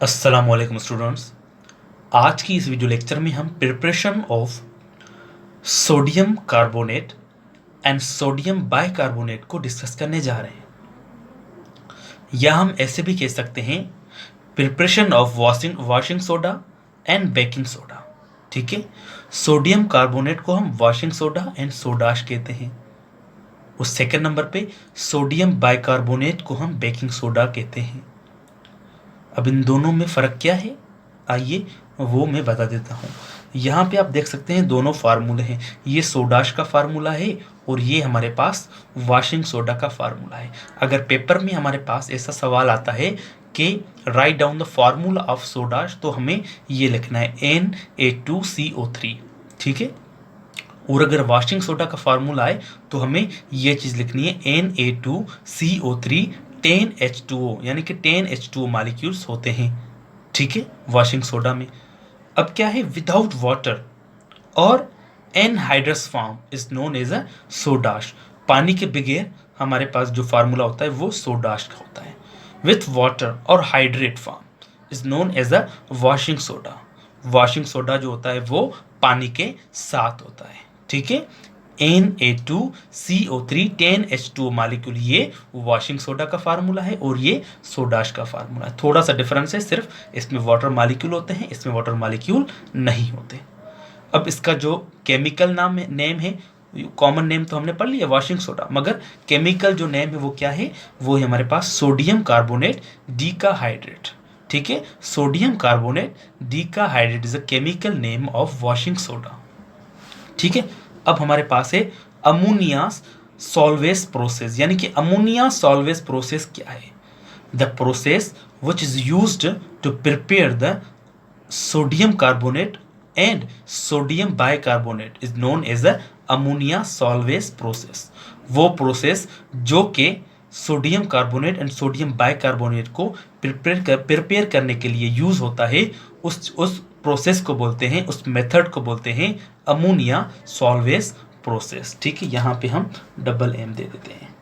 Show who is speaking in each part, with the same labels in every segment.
Speaker 1: अस्सलाम वालेकुम स्टूडेंट्स। आज की इस वीडियो लेक्चर में हम preparation of sodium carbonate and sodium bicarbonate को डिस्कस करने जा रहे हैं, या हम ऐसे भी कह सकते हैं preparation of washing soda and baking soda. ठीक है, सोडियम कार्बोनेट को हम वॉशिंग सोडा एंड सोडाश कहते हैं। उस सेकंड नंबर पे सोडियम बाइकार्बोनेट को हम बेकिंग सोडा कहते हैं। अब इन दोनों में फ़र्क क्या है, आइए वो मैं बता देता हूँ। यहाँ पे आप देख सकते हैं दोनों फार्मूले हैं, ये सोडाश का फार्मूला है और ये हमारे पास वॉशिंग सोडा का फार्मूला है। अगर पेपर में हमारे पास ऐसा सवाल आता है कि write down the formula of soda, ash हमें ये लिखना है Na2CO3। ठीक है, और अगर वॉशिंग सोडा का फार्मूला है तो हमें ये चीज़ लिखनी है Na2CO3 10H2O, यानी कि 10H2O मॉलिक्यूल्स होते हैं। ठीक है, वॉशिंग सोडा में। अब क्या है, विदाउट वाटर और anhydrous form is known as a soda. पानी के बगैर हमारे पास जो फार्मूला होता है वो सोडाश का होता है। विथ वाटर और hydrate form is known as a washing soda. Washing soda जो होता है वो पानी के साथ होता है। ठीक है, Na2CO3 10H2O मॉलिक्यूल, ये वॉशिंग सोडा का फार्मूला है और ये सोडाश का फार्मूला है। थोड़ा सा डिफरेंस है, सिर्फ इसमें वाटर मॉलिक्यूल होते हैं, इसमें वाटर मॉलिक्यूल नहीं होते। अब इसका जो केमिकल नेम है, कॉमन नेम तो हमने पढ़ लिया वॉशिंग सोडा, मगर केमिकल जो नेम है वो क्या है, वो है हमारे पास सोडियम कार्बोनेट डीकाहाइड्रेट। ठीक है, sodium carbonate decahydrate is a chemical name of washing soda. ठीक है, अब हमारे पास है अमोनिया सॉल्वेज प्रोसेस, यानी कि अमोनिया सॉल्वेज प्रोसेस क्या है? The process which is used to prepare the sodium carbonate and sodium bicarbonate is known as a ammonia Solvay's process. वो प्रोसेस जो कि sodium carbonate and sodium bicarbonate को prepare करने के लिए यूज होता है, उस प्रोसेस को बोलते हैं, उस मेथड को बोलते हैं अमोनिया सॉल्वेज प्रोसेस। ठीक है, यहाँ पे हम डबल एम दे देते हैं।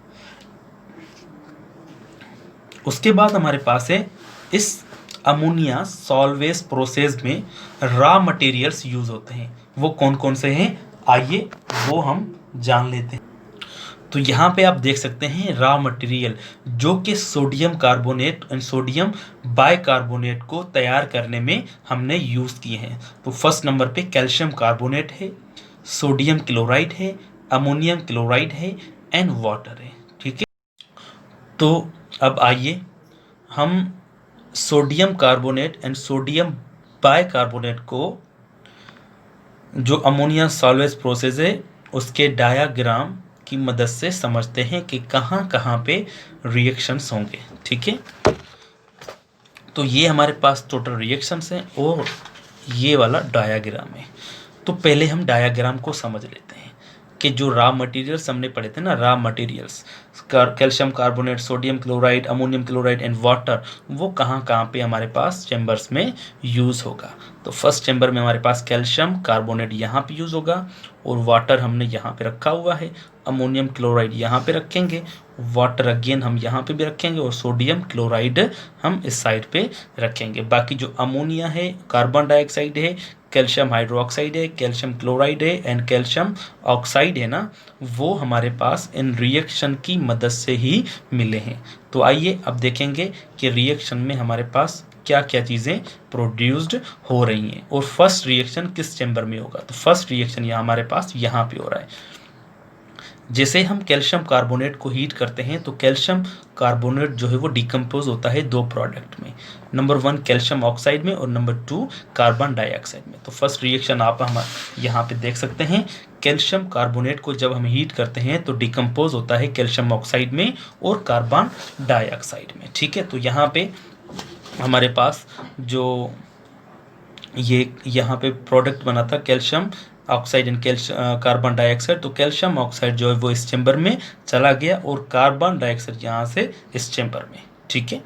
Speaker 1: उसके बाद हमारे पास है इस अमोनिया सॉल्वेज प्रोसेस में रॉ मटेरियल्स यूज होते हैं। वो कौन कौन से हैं, आइए वो हम जान लेते हैं। तो यहाँ पे आप देख सकते हैं रॉ मटेरियल जो कि sodium carbonate and sodium bicarbonate को तैयार करने में हमने यूज़ किए हैं। तो फर्स्ट नंबर पे कैल्शियम कार्बोनेट है, सोडियम क्लोराइड है, अमोनियम क्लोराइड है एंड वाटर है। ठीक है, तो अब आइए हम sodium carbonate and sodium bicarbonate को, जो अमोनिया सॉल्वेज प्रोसेस है, उसके डायाग्राम की मदद से समझते हैं कि कहाँ कहाँ पे रिएक्शंस होंगे। ठीक है, तो ये हमारे पास टोटल रिएक्शंस हैं और ये वाला डायाग्राम है। तो पहले हम डायाग्राम को समझ लेते हैं कि जो रॉ मटेरियल्स हमने पढ़े थे ना, raw materials calcium carbonate, sodium chloride, ammonium chloride and water, वो कहाँ कहाँ पे हमारे पास चैम्बर्स में यूज़ होगा। तो फर्स्ट चैम्बर में हमारे पास कैल्शियम कार्बोनेट यहाँ पे यूज़ होगा और वाटर हमने यहाँ पे रखा हुआ है। अमोनियम क्लोराइड यहाँ पे रखेंगे, वाटर अगेन हम यहाँ पे भी रखेंगे और सोडियम क्लोराइड हम इस साइड पे रखेंगे। बाकी जो अमोनिया है, कार्बन डाइऑक्साइड है, कैल्शियम हाइड्रोक्साइड है, कैल्शियम क्लोराइड है एंड कैल्शियम ऑक्साइड है ना, वो हमारे पास इन रिएक्शन की मदद से ही मिले हैं। तो आइए अब देखेंगे कि रिएक्शन में हमारे पास क्या क्या चीज़ें प्रोड्यूस्ड हो रही हैं और फर्स्ट रिएक्शन किस चैम्बर में होगा। तो फर्स्ट रिएक्शन यहाँ हमारे पास यहाँ पे हो रहा है। जैसे हम कैल्शियम कार्बोनेट को हीट करते हैं तो कैल्शियम कार्बोनेट जो है वो डिकम्पोज होता है दो प्रोडक्ट में, नंबर 1 कैल्शियम ऑक्साइड में और नंबर 2 कार्बन डाइऑक्साइड में। तो फर्स्ट रिएक्शन आप हम यहाँ पे देख सकते हैं, कैल्शियम कार्बोनेट को जब हम हीट करते हैं तो डिकम्पोज होता है कैल्शियम ऑक्साइड में और कार्बन डाइऑक्साइड में। ठीक है, तो यहाँ पे हमारे पास जो ये यहाँ पे प्रोडक्ट बना था calcium oxide and carbon dioxide, तो कैल्शियम ऑक्साइड जो है वो इस चैम्बर में चला गया और कार्बन डाइऑक्साइड यहाँ से इस चैम्बर में। ठीक है,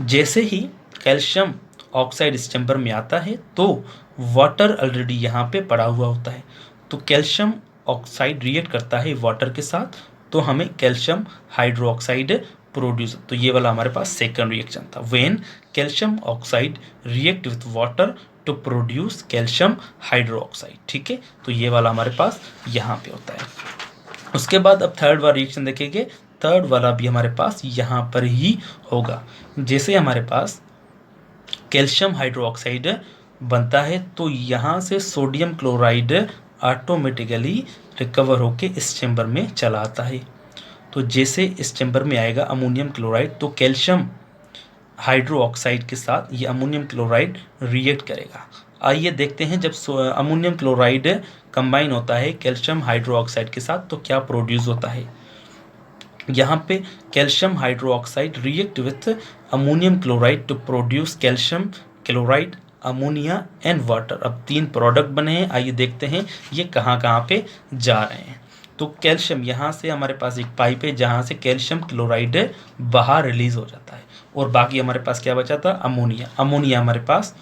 Speaker 1: जैसे ही कैल्शियम ऑक्साइड इस चैम्बर में आता है तो वाटर ऑलरेडी यहाँ पे पड़ा हुआ होता है, तो कैल्शियम ऑक्साइड रिएक्ट करता है वाटर के साथ, तो हमें कैल्शियम हाइड्रोक्साइड प्रोड्यूस, तो ये वाला हमारे पास सेकंड रिएक्शन था, when calcium oxide react with water to produce calcium hydroxide. ठीक है, तो ये वाला हमारे पास यहाँ पे होता है। उसके बाद अब थर्ड वाला रिएक्शन देखेंगे, थर्ड वाला भी हमारे पास यहाँ पर ही होगा। जैसे हमारे पास कैल्शियम हाइड्रोक्साइड बनता है तो यहाँ से सोडियम क्लोराइड ऑटोमेटिकली रिकवर होके इस चैम्बर में चला आता है। तो जैसे इस चैम्बर में आएगा अमोनियम क्लोराइड, तो कैल्शियम हाइड्रोक्साइड के साथ ये अमोनियम क्लोराइड रिएक्ट करेगा। आइए देखते हैं जब अमोनियम क्लोराइड कंबाइन होता है कैल्शियम हाइड्रोक्साइड के साथ तो क्या प्रोड्यूस होता है। यहाँ पे calcium hydroxide react with ammonium chloride to produce calcium chloride, ammonia and water. अब 3 प्रोडक्ट बने हैं, आइए देखते हैं ये कहाँ कहाँ पे जा रहे हैं। तो कैल्शियम, यहाँ से हमारे पास एक पाइप है जहाँ से कैल्शियम क्लोराइड बाहर रिलीज हो जाता है और बाकी हमारे पास क्या बचा था, अमोनिया। अमोनिया हमारे पास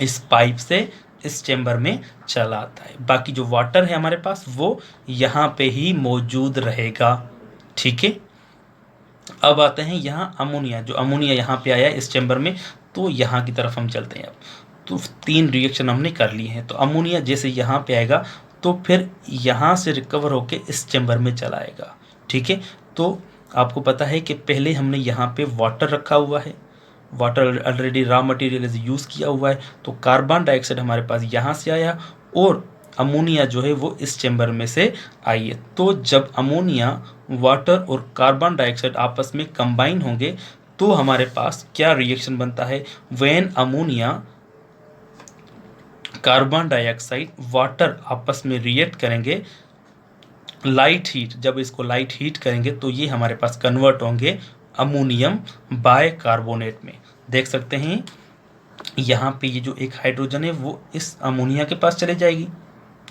Speaker 1: इस पाइप से इस चैम्बर में चला आता है। बाकी जो वाटर है हमारे पास वो यहाँ पे ही मौजूद रहेगा। ठीक है, अब आते हैं यहाँ अमोनिया, जो अमोनिया यहाँ पे आया है इस चैम्बर में, तो यहाँ की तरफ हम चलते हैं। अब तो 3 रिएक्शन हमने कर लिए हैं। तो अमोनिया जैसे यहाँ पे आएगा तो फिर यहाँ से रिकवर होके इस चैम्बर में चला आएगा। ठीक है, तो आपको पता है कि पहले हमने यहाँ पे वाटर रखा हुआ है, water already raw material use किया हुआ है, तो कार्बन डाइऑक्साइड हमारे पास यहाँ से आया और अमोनिया जो है वो इस चैम्बर में से आई है। तो जब अमोनिया, वाटर और कार्बन डाइऑक्साइड आपस में कंबाइन होंगे तो हमारे पास क्या रिएक्शन बनता है, when ammonia, carbon dioxide, water आपस में रिएक्ट करेंगे लाइट हीट, जब इसको लाइट हीट करेंगे तो ये हमारे पास कन्वर्ट होंगे अमोनियम बाइकार्बोनेट में। देख सकते हैं यहाँ पे ये जो एक हाइड्रोजन है वो इस अमोनिया के पास चले जाएगी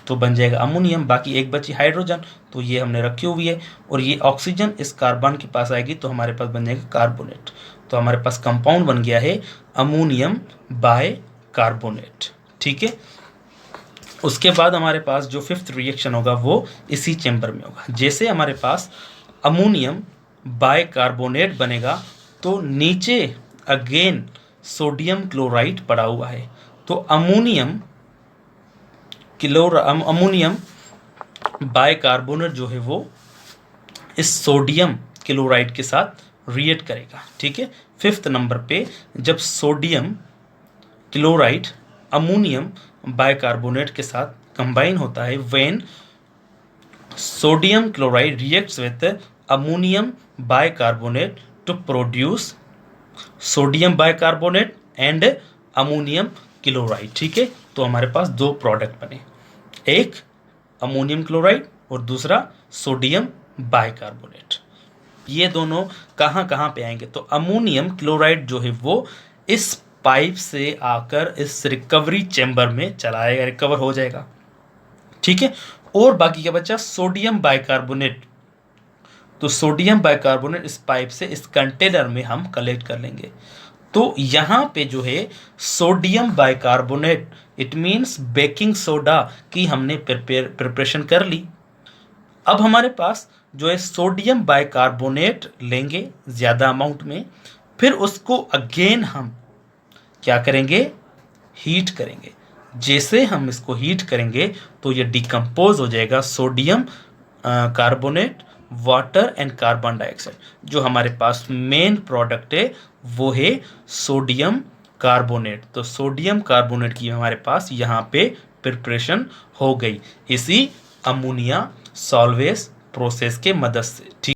Speaker 1: तो बन जाएगा अमोनियम, बाकी एक बची हाइड्रोजन तो ये हमने रखी हुई है, और ये ऑक्सीजन इस कार्बन के पास आएगी तो हमारे पास बन जाएगा कार्बोनेट। तो हमारे पास कंपाउंड बन गया है अमोनियम बाइकार्बोनेट। ठीक है, उसके बाद हमारे पास जो 5th रिएक्शन होगा वो इसी चैम्बर में होगा। जैसे हमारे पास अमोनियम बाइकार्बोनेट बनेगा तो नीचे अगेन सोडियम क्लोराइड पड़ा हुआ है, तो अमोनियम बाइकार्बोनेट जो है वो इस सोडियम क्लोराइड के साथ रिएक्ट करेगा। ठीक है, 5th नंबर पे जब सोडियम क्लोराइड अमोनियम बाइकार्बोनेट के साथ कंबाइन होता है, when sodium chloride reacts with ammonium bicarbonate to produce sodium bicarbonate and ammonium chloride. ठीक है, तो हमारे पास 2 प्रोडक्ट बने, एक अमोनियम क्लोराइड और दूसरा सोडियम बाइकार्बोनेट। ये दोनों कहाँ कहाँ पे आएंगे, तो अमोनियम क्लोराइड जो है वो इस पाइप से आकर इस रिकवरी चैम्बर में चला आएगा, रिकवर हो जाएगा। ठीक है, और बाकी क्या बचा, सोडियम बाइकार्बोनेट। तो सोडियम बाइकार्बोनेट इस पाइप से इस कंटेनर में हम कलेक्ट कर लेंगे। तो यहाँ पे जो है sodium bicarbonate, it means baking soda की हमने प्रिपरेशन कर ली। अब हमारे पास जो है सोडियम बाइकार्बोनेट लेंगे ज़्यादा अमाउंट में, फिर उसको अगेन हम क्या करेंगे, हीट करेंगे। जैसे हम इसको हीट करेंगे तो ये डिकम्पोज हो जाएगा sodium carbonate, water and carbon dioxide. जो हमारे पास मेन प्रोडक्ट है वो है सोडियम कार्बोनेट। तो सोडियम कार्बोनेट की हमारे पास यहाँ पे प्रिपरेशन हो गई इसी अमोनिया सॉल्वेज प्रोसेस के मदद से। ठीक।